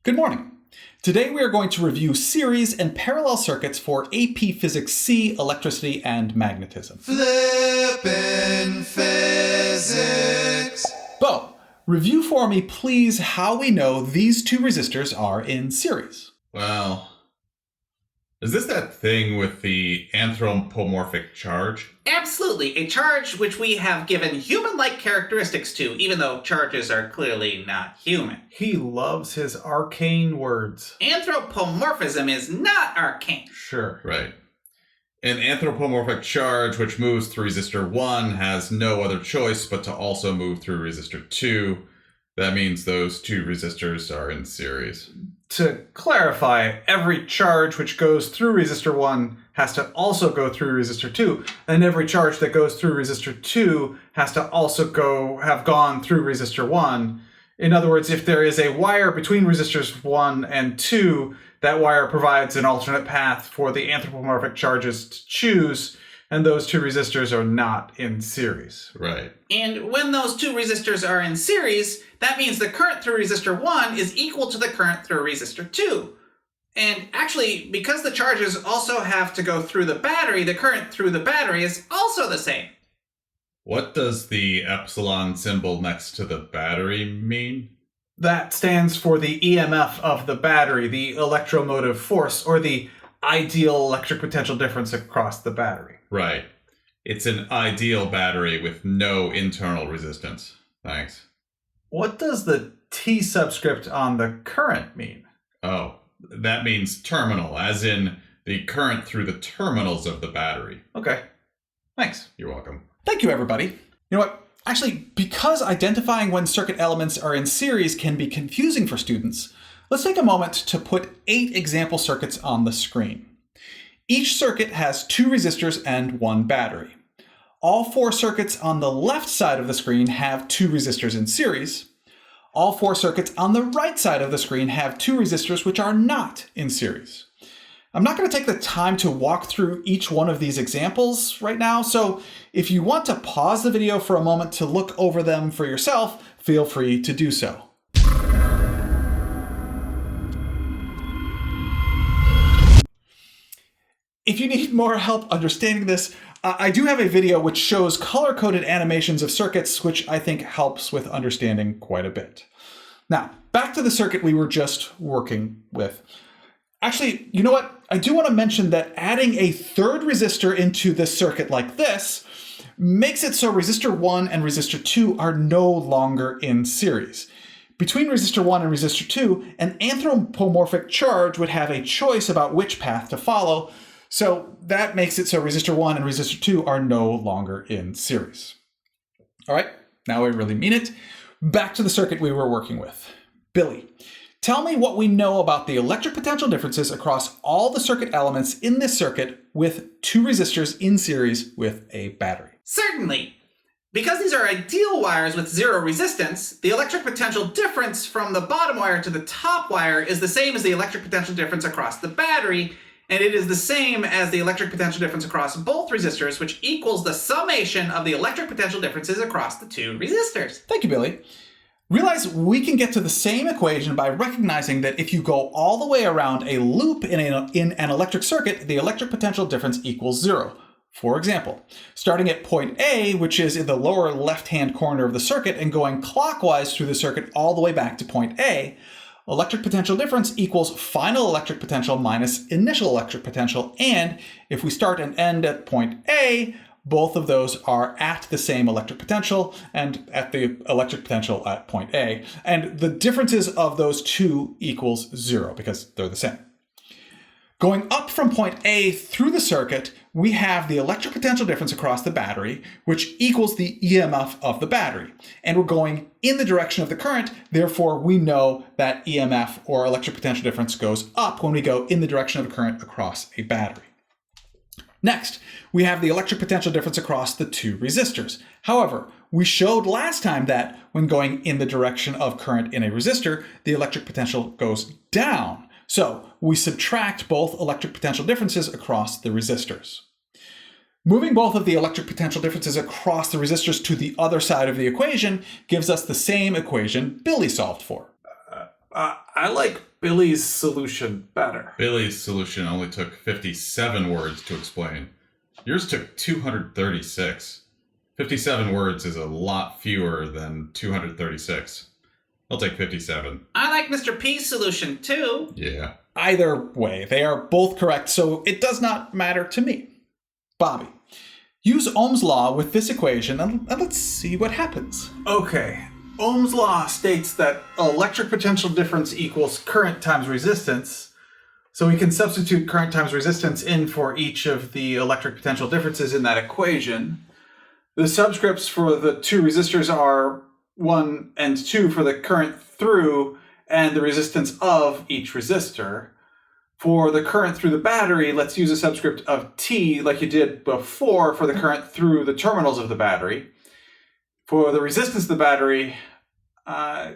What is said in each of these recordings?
Good morning. Today we are going to review series and parallel circuits for AP Physics C, Electricity and Magnetism. Flippin' Physics! Bo, review for me please how we know these two resistors are in series. Well, is this that thing with the anthropomorphic charge? Absolutely, a charge which we have given human-like characteristics to, even though charges are clearly not human. He loves his arcane words. Anthropomorphism is not arcane. Sure. Right. An anthropomorphic charge which moves through resistor 1 has no other choice but to also move through resistor 2. That means those two resistors are in series. To clarify, every charge which goes through resistor 1 has to also go through resistor 2, and every charge that goes through resistor 2 has to also have gone through resistor 1. In other words, if there is a wire between resistors 1 and 2, that wire provides an alternate path for the anthropomorphic charges to choose, and those two resistors are not in series. Right. And when those two resistors are in series, that means the current through resistor 1 is equal to the current through resistor 2. And actually, because the charges also have to go through the battery, the current through the battery is also the same. What does the epsilon symbol next to the battery mean? That stands for the EMF of the battery, the electromotive force, or the ideal electric potential difference across the battery. Right. It's an ideal battery with no internal resistance. Thanks. What does the T subscript on the current mean? Oh, that means terminal, as in the current through the terminals of the battery. Okay. Thanks. You're welcome. Thank you, everybody. You know what? Actually, because identifying when circuit elements are in series can be confusing for students, let's take a moment to put 8 example circuits on the screen. Each circuit has 2 resistors and 1 battery. All 4 circuits on the left side of the screen have 2 resistors in series. All 4 circuits on the right side of the screen have 2 resistors which are not in series. I'm not going to take the time to walk through each one of these examples right now, so if you want to pause the video for a moment to look over them for yourself, feel free to do so. If you need more help understanding this, I do have a video which shows color-coded animations of circuits, which I think helps with understanding quite a bit. Now, back to the circuit we were just working with. Actually, you know what? I do want to mention that adding a third resistor into this circuit like this makes it so resistor 1 and resistor 2 are no longer in series. Between resistor 1 and resistor 2, an anthropomorphic charge would have a choice about which path to follow, so that makes it so resistor 1 and resistor 2 are no longer in series. All right, now I really mean it. Back to the circuit we were working with. Billy, tell me what we know about the electric potential differences across all the circuit elements in this circuit with 2 resistors in series with a battery. Certainly. Because these are ideal wires with zero resistance, the electric potential difference from the bottom wire to the top wire is the same as the electric potential difference across the battery, and it is the same as the electric potential difference across both resistors, which equals the summation of the electric potential differences across the 2 resistors. Thank you, Billy. Realize we can get to the same equation by recognizing that if you go all the way around a loop in an electric circuit, the electric potential difference equals 0. For example, starting at point A, which is in the lower left-hand corner of the circuit, and going clockwise through the circuit all the way back to point A, electric potential difference equals final electric potential minus initial electric potential, and if we start and end at point A, both of those are at the same electric potential and at the electric potential at point A, and the differences of those two equals 0 because they're the same. Going up from point A through the circuit, we have the electric potential difference across the battery, which equals the EMF of the battery. And we're going in the direction of the current, therefore we know that EMF or electric potential difference goes up when we go in the direction of the current across a battery. Next, we have the electric potential difference across the 2 resistors. However, we showed last time that when going in the direction of current in a resistor, the electric potential goes down. So we subtract both electric potential differences across the resistors. Moving both of the electric potential differences across the resistors to the other side of the equation gives us the same equation Billy solved for. I like Billy's solution better. Billy's solution only took 57 words to explain. Yours took 236. 57 words is a lot fewer than 236. I'll take 57. I like Mr. P's solution too. Yeah. Either way, they are both correct, so it does not matter to me. Bobby, use Ohm's law with this equation and let's see what happens. Okay, Ohm's law states that electric potential difference equals current times resistance. So we can substitute current times resistance in for each of the electric potential differences in that equation. The subscripts for the two resistors are 1 and 2 for the current through and the resistance of each resistor. For the current through the battery, let's use a subscript of T like you did before for the current through the terminals of the battery. For the resistance of the battery,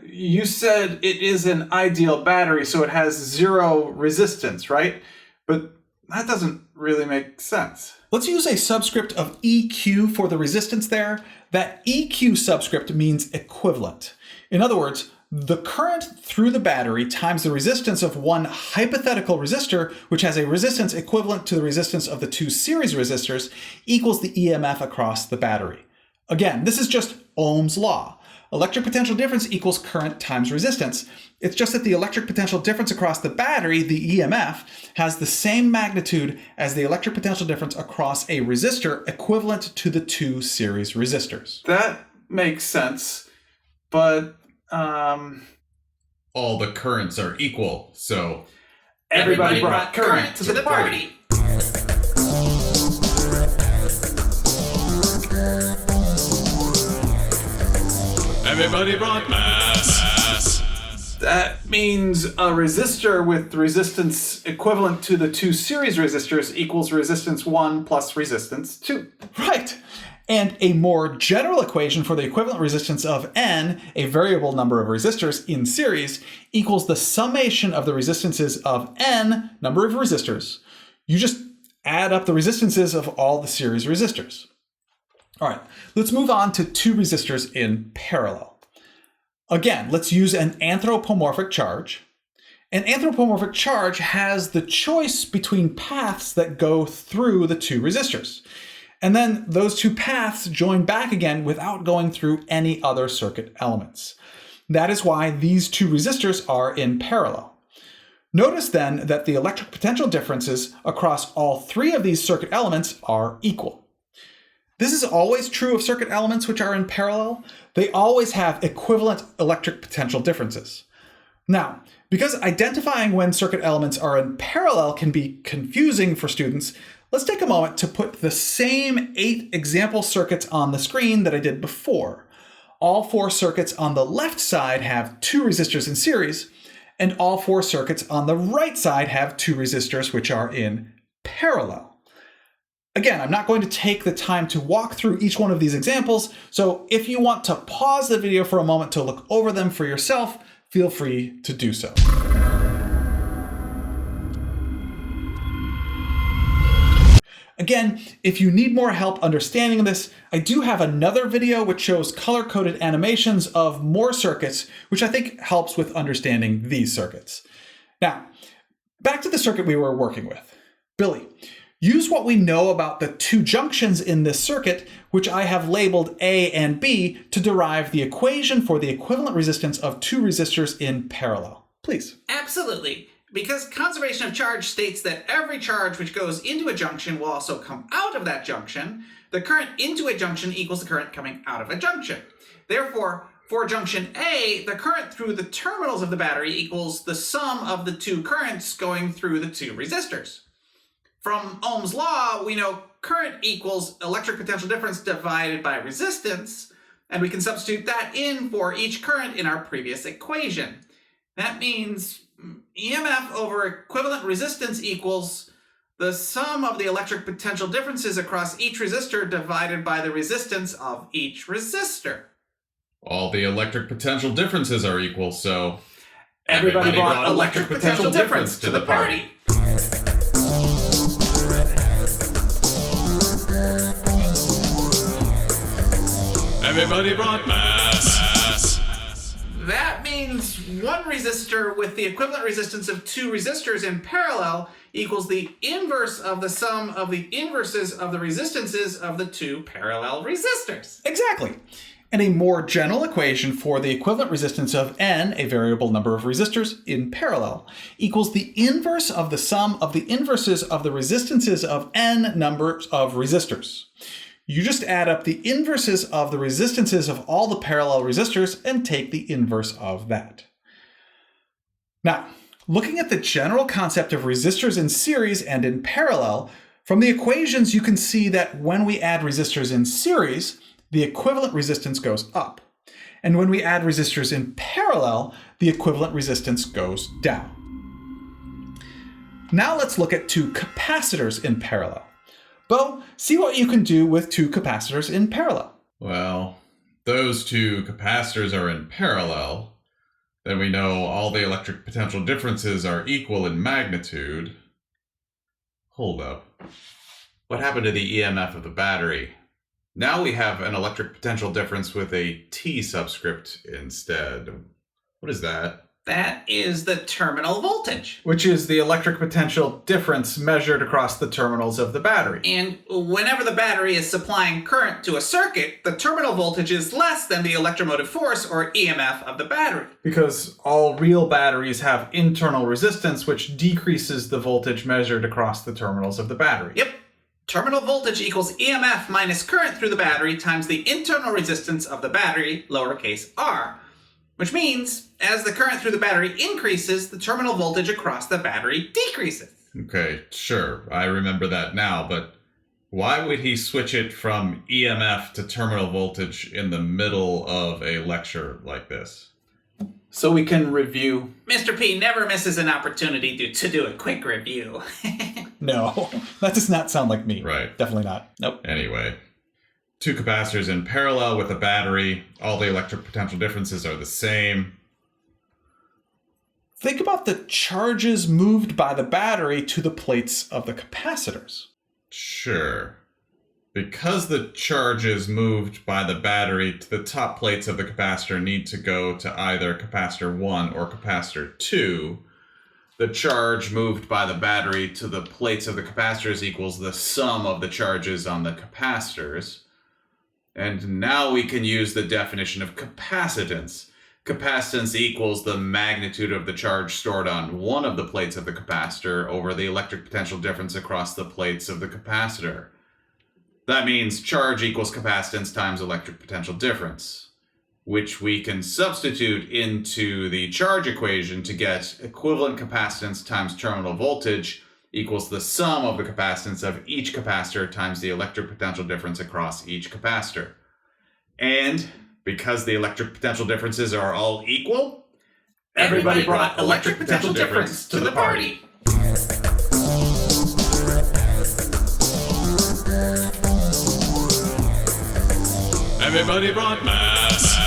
you said it is an ideal battery, so it has 0 resistance, right? But that doesn't really make sense. Let's use a subscript of EQ for the resistance there. That EQ subscript means equivalent. In other words, the current through the battery times the resistance of one hypothetical resistor, which has a resistance equivalent to the resistance of the two series resistors, equals the EMF across the battery. Again, this is just Ohm's law. Electric potential difference equals current times resistance. It's just that the electric potential difference across the battery, the EMF, has the same magnitude as the electric potential difference across a resistor equivalent to the two series resistors. That makes sense, but All the currents are equal, so everybody brought current to the party. everybody brought mass. that means a resistor with resistance equivalent to the two series resistors equals resistance 1 plus resistance 2. Right. And a more general equation for the equivalent resistance of N, a variable number of resistors in series, equals the summation of the resistances of N, number of resistors. You just add up the resistances of all the series resistors. All right, let's move on to two resistors in parallel. Again, let's use an anthropomorphic charge. An anthropomorphic charge has the choice between paths that go through the two resistors. And then those two paths join back again without going through any other circuit elements. That is why these two resistors are in parallel. Notice then that the electric potential differences across all three of these circuit elements are equal. This is always true of circuit elements which are in parallel. They always have equivalent electric potential differences. Now, because identifying when circuit elements are in parallel can be confusing for students, let's take a moment to put the same 8 example circuits on the screen that I did before. All 4 circuits on the left side have 2 resistors in series, and all 4 circuits on the right side have 2 resistors which are in parallel. Again, I'm not going to take the time to walk through each one of these examples, so if you want to pause the video for a moment to look over them for yourself, feel free to do so. Again, if you need more help understanding this, I do have another video which shows color-coded animations of more circuits, which I think helps with understanding these circuits. Now, back to the circuit we were working with. Billy, use what we know about the 2 junctions in this circuit, which I have labeled A and B, to derive the equation for the equivalent resistance of 2 resistors in parallel. Please. Absolutely. Because conservation of charge states that every charge which goes into a junction will also come out of that junction, the current into a junction equals the current coming out of a junction. Therefore, for junction A, the current through the terminals of the battery equals the sum of the 2 currents going through the 2 resistors. From Ohm's law, we know current equals electric potential difference divided by resistance, and we can substitute that in for each current in our previous equation. That means EMF over equivalent resistance equals the sum of the electric potential differences across each resistor divided by the resistance of each resistor. All the electric potential differences are equal, so everybody brought electric potential difference to the party. Everybody brought mass. That means one resistor with the equivalent resistance of two resistors in parallel equals the inverse of the sum of the inverses of the resistances of the two parallel resistors. Exactly. And a more general equation for the equivalent resistance of n, a variable number of resistors, in parallel, equals the inverse of the sum of the inverses of the resistances of n numbers of resistors. You just add up the inverses of the resistances of all the parallel resistors and take the inverse of that. Now, looking at the general concept of resistors in series and in parallel, from the equations you can see that when we add resistors in series, the equivalent resistance goes up. And when we add resistors in parallel, the equivalent resistance goes down. Now let's look at two capacitors in parallel. Bo, see what you can do with two capacitors in parallel. Well, those two capacitors are in parallel. Then we know all the electric potential differences are equal in magnitude. Hold up. What happened to the EMF of the battery? Now we have an electric potential difference with a T subscript instead. What is that? That is the terminal voltage. Which is the electric potential difference measured across the terminals of the battery. And whenever the battery is supplying current to a circuit, the terminal voltage is less than the electromotive force, or EMF, of the battery. Because all real batteries have internal resistance, which decreases the voltage measured across the terminals of the battery. Yep. Terminal voltage equals EMF minus current through the battery times the internal resistance of the battery, lowercase r. Which means, as the current through the battery increases, the terminal voltage across the battery decreases. Okay, sure, I remember that now, but why would he switch it from EMF to terminal voltage in the middle of a lecture like this? So we can review. Mr. P never misses an opportunity to do a quick review. No, that does not sound like me. Right. Definitely not. Nope. Anyway, two capacitors in parallel with a battery. All the electric potential differences are the same. Think about the charges moved by the battery to the plates of the capacitors. Sure. Because the charges moved by the battery to the top plates of the capacitor need to go to either capacitor 1 or capacitor 2, the charge moved by the battery to the plates of the capacitors equals the sum of the charges on the capacitors. And now we can use the definition of capacitance. Capacitance equals the magnitude of the charge stored on one of the plates of the capacitor over the electric potential difference across the plates of the capacitor. That means charge equals capacitance times electric potential difference, which we can substitute into the charge equation to get equivalent capacitance times terminal voltage equals the sum of the capacitance of each capacitor times the electric potential difference across each capacitor. And because the electric potential differences are all equal, everybody brought electric potential difference to the party. Everybody brought mass.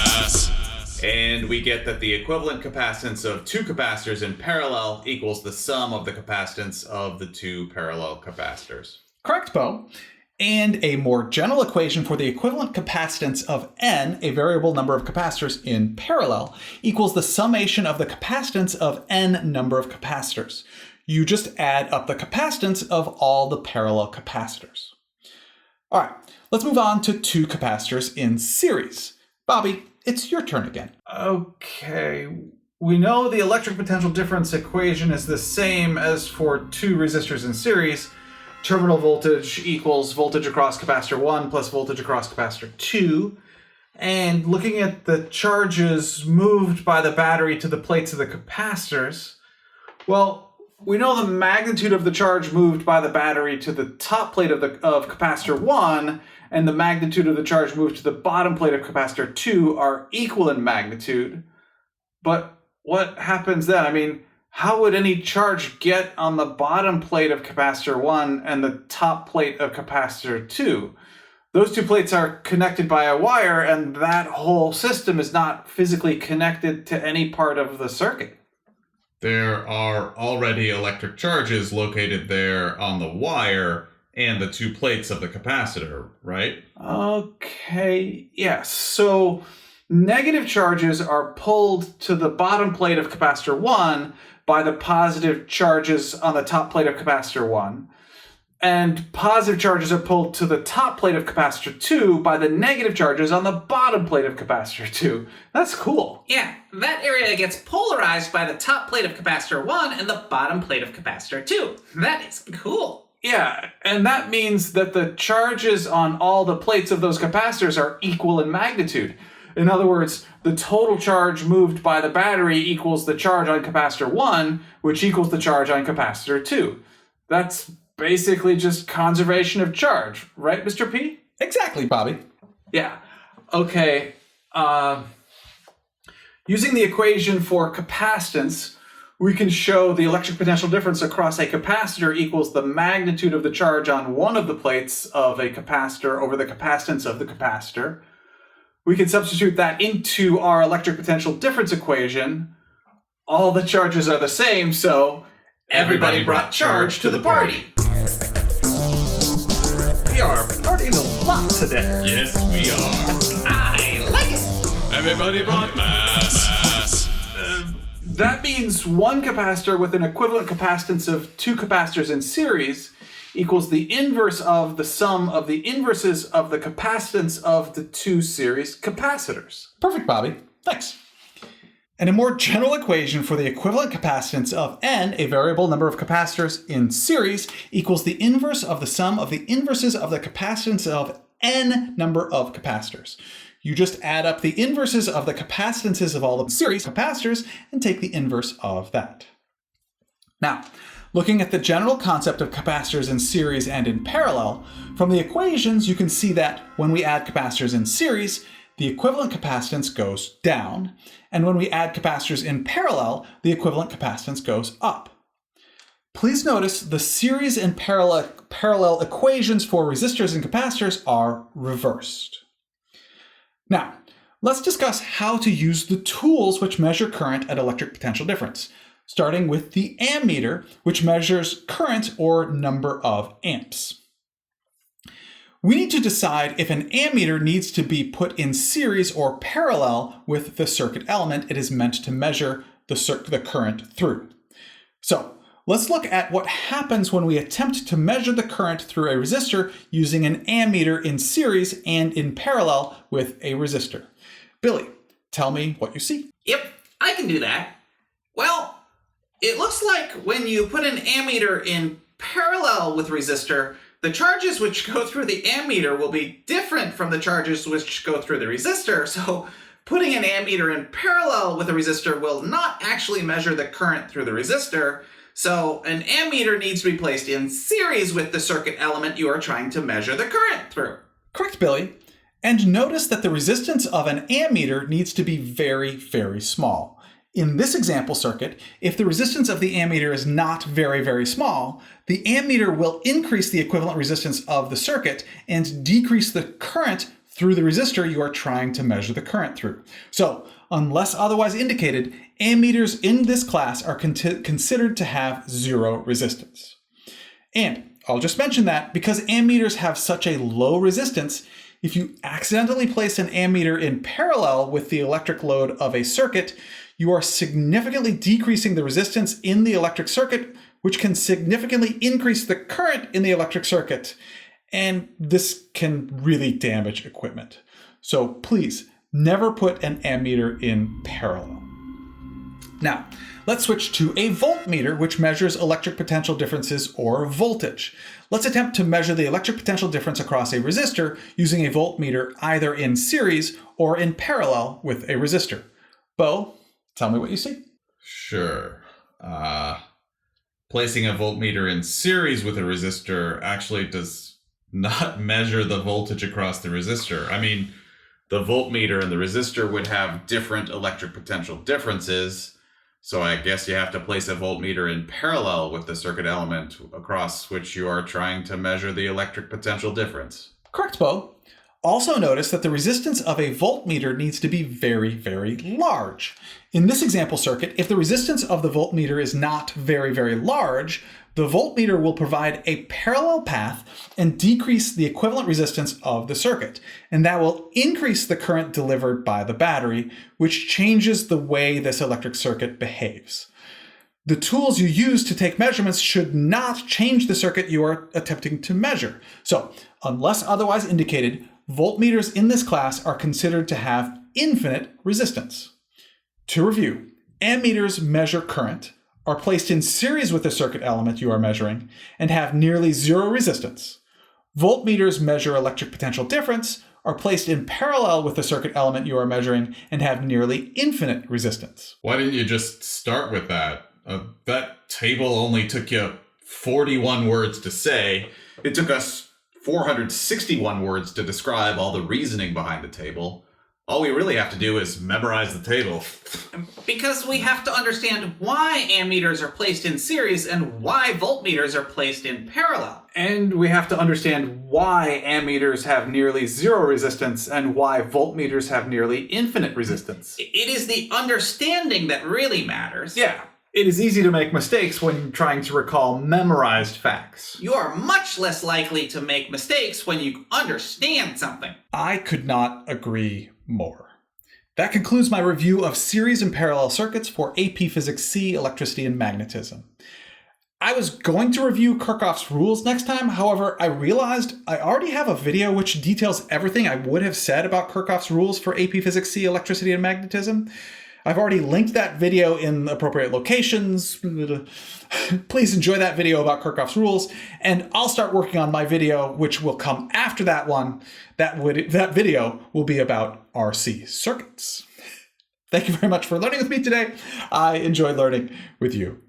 And we get that the equivalent capacitance of two capacitors in parallel equals the sum of the capacitance of the two parallel capacitors. Correct, Bo. And a more general equation for the equivalent capacitance of n, a variable number of capacitors in parallel, equals the summation of the capacitance of n number of capacitors. You just add up the capacitance of all the parallel capacitors. All right, let's move on to two capacitors in series. Bobby, it's your turn again. Okay, we know the electric potential difference equation is the same as for two resistors in series. Terminal voltage equals voltage across capacitor 1 plus voltage across capacitor 2. And looking at the charges moved by the battery to the plates of the capacitors, well, we know the magnitude of the charge moved by the battery to the top plate of capacitor 1 and the magnitude of the charge moved to the bottom plate of capacitor 2 are equal in magnitude. But what happens then? I mean, how would any charge get on the bottom plate of capacitor 1 and the top plate of capacitor 2? Those two plates are connected by a wire, and that whole system is not physically connected to any part of the circuit. There are already electric charges located there on the wire and the two plates of the capacitor, right? Okay, yes. So Negative charges are pulled to the bottom plate of capacitor 1 by the positive charges on the top plate of capacitor 1. And positive charges are pulled to the top plate of capacitor 2 by the negative charges on the bottom plate of capacitor 2. That's cool. Yeah, that area gets polarized by the top plate of capacitor 1 and the bottom plate of capacitor 2. That is cool. Yeah, and that means that the charges on all the plates of those capacitors are equal in magnitude. In other words, the total charge moved by the battery equals the charge on capacitor 1, which equals the charge on capacitor 2. That's basically just conservation of charge, right, Mr. P? Exactly, Bobby. Yeah. Okay. Using the equation for capacitance, we can show the electric potential difference across a capacitor equals the magnitude of the charge on one of the plates of a capacitor over the capacitance of the capacitor. We can substitute that into our electric potential difference equation. All the charges are the same, so everybody brought charge to the party. We are partying a lot today. Yes, we are. I like it. Everybody brought mass. That means one capacitor with an equivalent capacitance of two capacitors in series equals the inverse of the sum of the inverses of the capacitance of the two series capacitors. Perfect, Bobby. Thanks. And a more general equation for the equivalent capacitance of n, a variable number of capacitors in series, equals the inverse of the sum of the inverses of the capacitance of n number of capacitors. You just add up the inverses of the capacitances of all the series capacitors and take the inverse of that. Now, looking at the general concept of capacitors in series and in parallel, from the equations you can see that when we add capacitors in series, the equivalent capacitance goes down, and when we add capacitors in parallel, the equivalent capacitance goes up. Please notice the series and parallel equations for resistors and capacitors are reversed. Now, let's discuss how to use the tools which measure current and electric potential difference, starting with the ammeter, which measures current or number of amps. We need to decide if an ammeter needs to be put in series or parallel with the circuit element it is meant to measure the current through. So, let's look at what happens when we attempt to measure the current through a resistor using an ammeter in series and in parallel with a resistor. Billy, tell me what you see. Yep, I can do that. Well, it looks like when you put an ammeter in parallel with resistor, the charges which go through the ammeter will be different from the charges which go through the resistor. So putting an ammeter in parallel with a resistor will not actually measure the current through the resistor. So an ammeter needs to be placed in series with the circuit element you are trying to measure the current through. Correct, Billy. And notice that the resistance of an ammeter needs to be very, very small. In this example circuit, if the resistance of the ammeter is not very, very small, the ammeter will increase the equivalent resistance of the circuit and decrease the current through the resistor you are trying to measure the current through. So, unless otherwise indicated, ammeters in this class are considered to have zero resistance. And I'll just mention that because ammeters have such a low resistance, if you accidentally place an ammeter in parallel with the electric load of a circuit, you are significantly decreasing the resistance in the electric circuit, which can significantly increase the current in the electric circuit. And this can really damage equipment. So please, never put an ammeter in parallel. Now, let's switch to a voltmeter, which measures electric potential differences or voltage. Let's attempt to measure the electric potential difference across a resistor using a voltmeter either in series or in parallel with a resistor. Bo, tell me what you see. Sure. Placing a voltmeter in series with a resistor actually does not measure the voltage across the resistor. I mean, the voltmeter and the resistor would have different electric potential differences, so I guess you have to place a voltmeter in parallel with the circuit element across which you are trying to measure the electric potential difference. Correct, Bo. Also notice that the resistance of a voltmeter needs to be very, very large. In this example circuit, if the resistance of the voltmeter is not very, very large, the voltmeter will provide a parallel path and decrease the equivalent resistance of the circuit. And that will increase the current delivered by the battery, which changes the way this electric circuit behaves. The tools you use to take measurements should not change the circuit you are attempting to measure. So, unless otherwise indicated, voltmeters in this class are considered to have infinite resistance. To review, ammeters measure current, are placed in series with the circuit element you are measuring, and have nearly zero resistance. Voltmeters measure electric potential difference, are placed in parallel with the circuit element you are measuring, and have nearly infinite resistance. Why didn't you just start with that? That table only took you 41 words to say. It took us 461 words to describe all the reasoning behind the table. All we really have to do is memorize the table. Because we have to understand why ammeters are placed in series and why voltmeters are placed in parallel. And we have to understand why ammeters have nearly zero resistance and why voltmeters have nearly infinite resistance. It is the understanding that really matters. Yeah, it is easy to make mistakes when trying to recall memorized facts. You are much less likely to make mistakes when you understand something. I could not agree more. That concludes my review of series and parallel circuits for AP Physics C, Electricity and Magnetism. I was going to review Kirchhoff's rules next time, however, I realized I already have a video which details everything I would have said about Kirchhoff's rules for AP Physics C, Electricity and Magnetism. I've already linked that video in appropriate locations. Please enjoy that video about Kirchhoff's rules, and I'll start working on my video, which will come after that one. That video will be about RC circuits. Thank you very much for learning with me today. I enjoy learning with you.